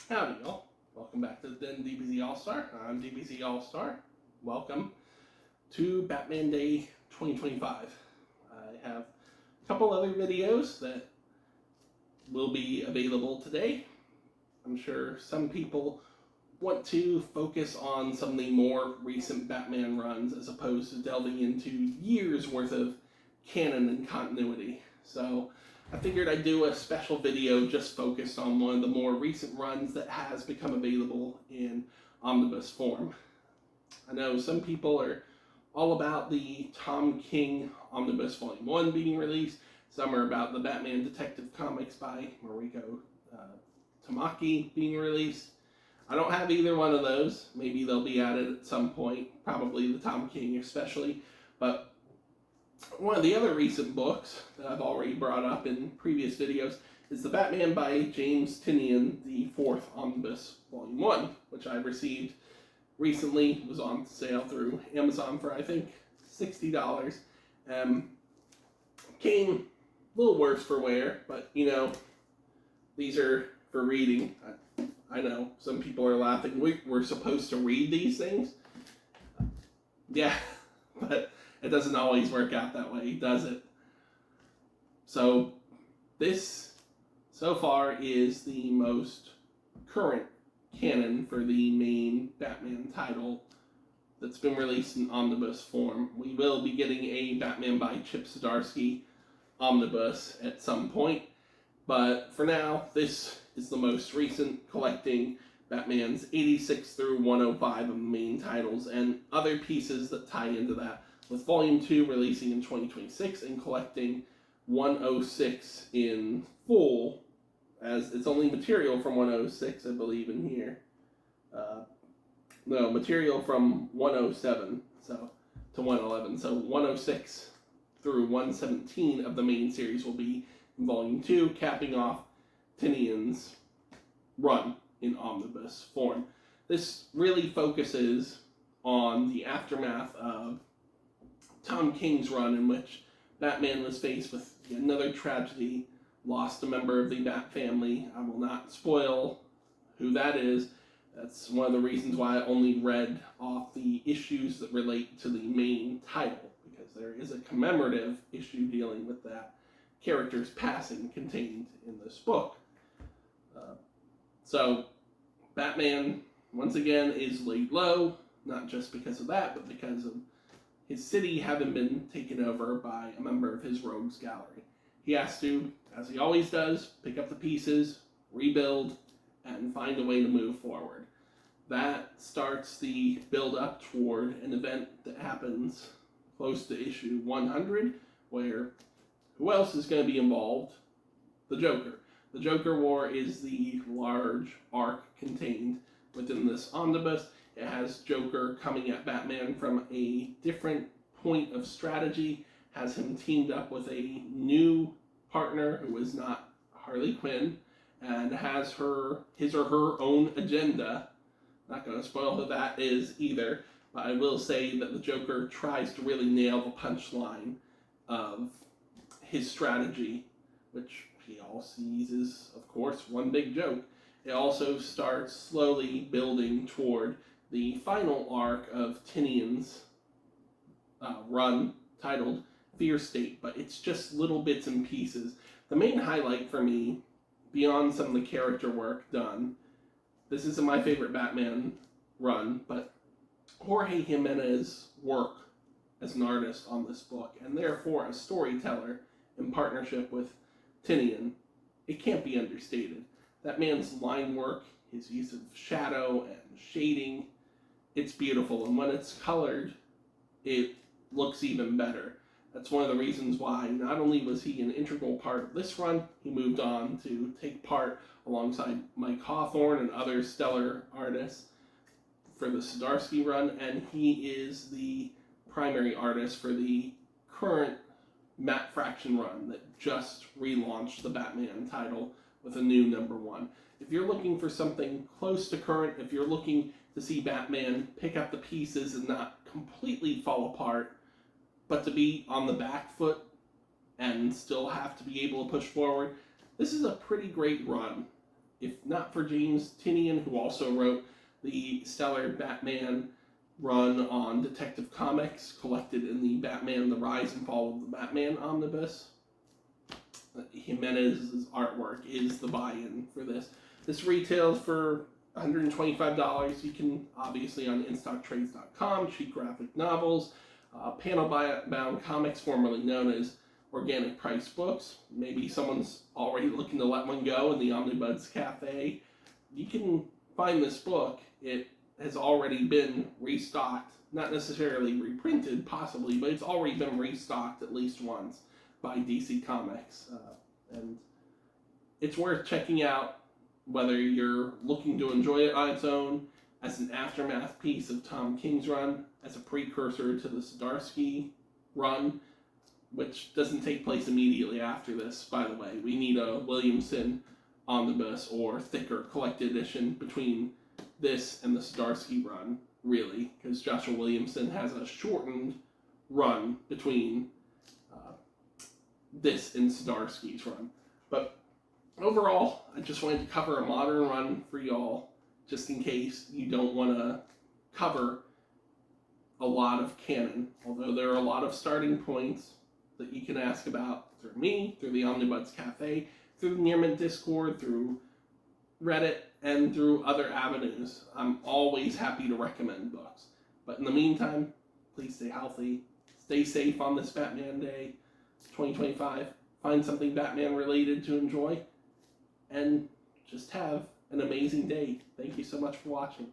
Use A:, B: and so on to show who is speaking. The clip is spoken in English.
A: Howdy, y'all. Welcome back to the DBZALLSTAR. I'm DBZALLSTAR. Welcome to Batman Day 2025. I have a couple other videos that will be available today. I'm sure some people want to focus on some of the more recent Batman runs as opposed to delving into years worth of canon and continuity. So I figured I'd do a special video just focused on one of the more recent runs that has become available in omnibus form. I know some people are all about the Tom King Omnibus Volume 1 being released. Some are about the Batman Detective Comics by Mariko Tamaki being released. I don't have either one of those. Maybe they'll be added at some point, probably the Tom King especially. But one of the other recent books that I've already brought up in previous videos is The Batman by James Tynion, the 4th Omnibus Volume 1, which I received recently. It was on sale through Amazon for, I think, $60. Came a little worse for wear, but, you know, these are for reading. I know some people are laughing. We're supposed to read these things? Yeah, but it doesn't always work out that way, does it? So this, so far, is the most current canon for the main Batman title that's been released in omnibus form. We will be getting a Batman by Chip Zdarsky omnibus at some point, but for now, this is the most recent, collecting Batman's 86 through 105 of the main titles and other pieces that tie into that, with Volume 2 releasing in 2026 and collecting 106 in full, as it's only material from 106, I believe, in here. No, material from 107 to 111. So 106 through 117 of the main series will be in Volume 2, capping off Tynion's run in omnibus form. This really focuses on the aftermath of Tom King's run, in which Batman was faced with another tragedy, lost a member of the Bat family. I will not spoil who that is. That's one of the reasons why I only read off the issues that relate to the main title, because there is a commemorative issue dealing with that character's passing contained in this book. So Batman, once again, is laid low, not just because of that, but because of his city having been taken over by a member of his rogues gallery. He has to, as he always does, pick up the pieces, rebuild, and find a way to move forward. That starts the build-up toward an event that happens close to issue 100, where who else is going to be involved? The Joker. The Joker War is the large arc contained within this omnibus. It has Joker coming at Batman from a different point of strategy, has him teamed up with a new partner who is not Harley Quinn, and has his or her own agenda. Not going to spoil who that is either, but I will say that the Joker tries to really nail the punchline of his strategy, which he all sees is, of course, one big joke. It also starts slowly building toward the final arc of Tynion's run, titled Fear State, but it's just little bits and pieces. The main highlight for me, beyond some of the character work done, this isn't my favorite Batman run, but Jorge Jimenez's work as an artist on this book, and therefore a storyteller in partnership with Tynion, it can't be understated. That man's line work, his use of shadow and shading, it's beautiful, and when it's colored, it looks even better. That's one of the reasons why not only was he an integral part of this run, he moved on to take part alongside Mike Hawthorne and other stellar artists for the Zdarsky run, and he is the primary artist for the current Matt Fraction run that just relaunched the Batman title with a new #1. If you're looking for something close to current, if you're looking to see Batman pick up the pieces and not completely fall apart, but to be on the back foot and still have to be able to push forward, this is a pretty great run. if not for James Tynion, who also wrote the stellar Batman run on Detective Comics, collected in the Batman: The Rise and Fall of the Batman omnibus, Jimenez's artwork is the buy-in for this. This retails for $125. You can, obviously, on InStockTrades.com, cheap graphic novels, panel-bound comics, formerly known as organic price books. Maybe someone's already looking to let one go in the Omnibuds Cafe. You can find this book. It has already been restocked, not necessarily reprinted, possibly, but it's already been restocked at least once by DC Comics. And it's worth checking out, whether you're looking to enjoy it on its own, as an aftermath piece of Tom King's run, as a precursor to the Zdarsky run, which doesn't take place immediately after this, by the way. We need a Williamson omnibus or thicker collected edition between this and the Zdarsky run, really, because Joshua Williamson has a shortened run between this and Zdarsky's run. But overall, I just wanted to cover a modern run for y'all, just in case you don't want to cover a lot of canon, although there are a lot of starting points that you can ask about through me, through the Omnibuds Cafe, through the Nearmint Discord, through Reddit, and through other avenues. I'm always happy to recommend books. But in the meantime, please stay healthy, stay safe on this Batman Day 2025, find something Batman related to enjoy, and just have an amazing day. Thank you so much for watching.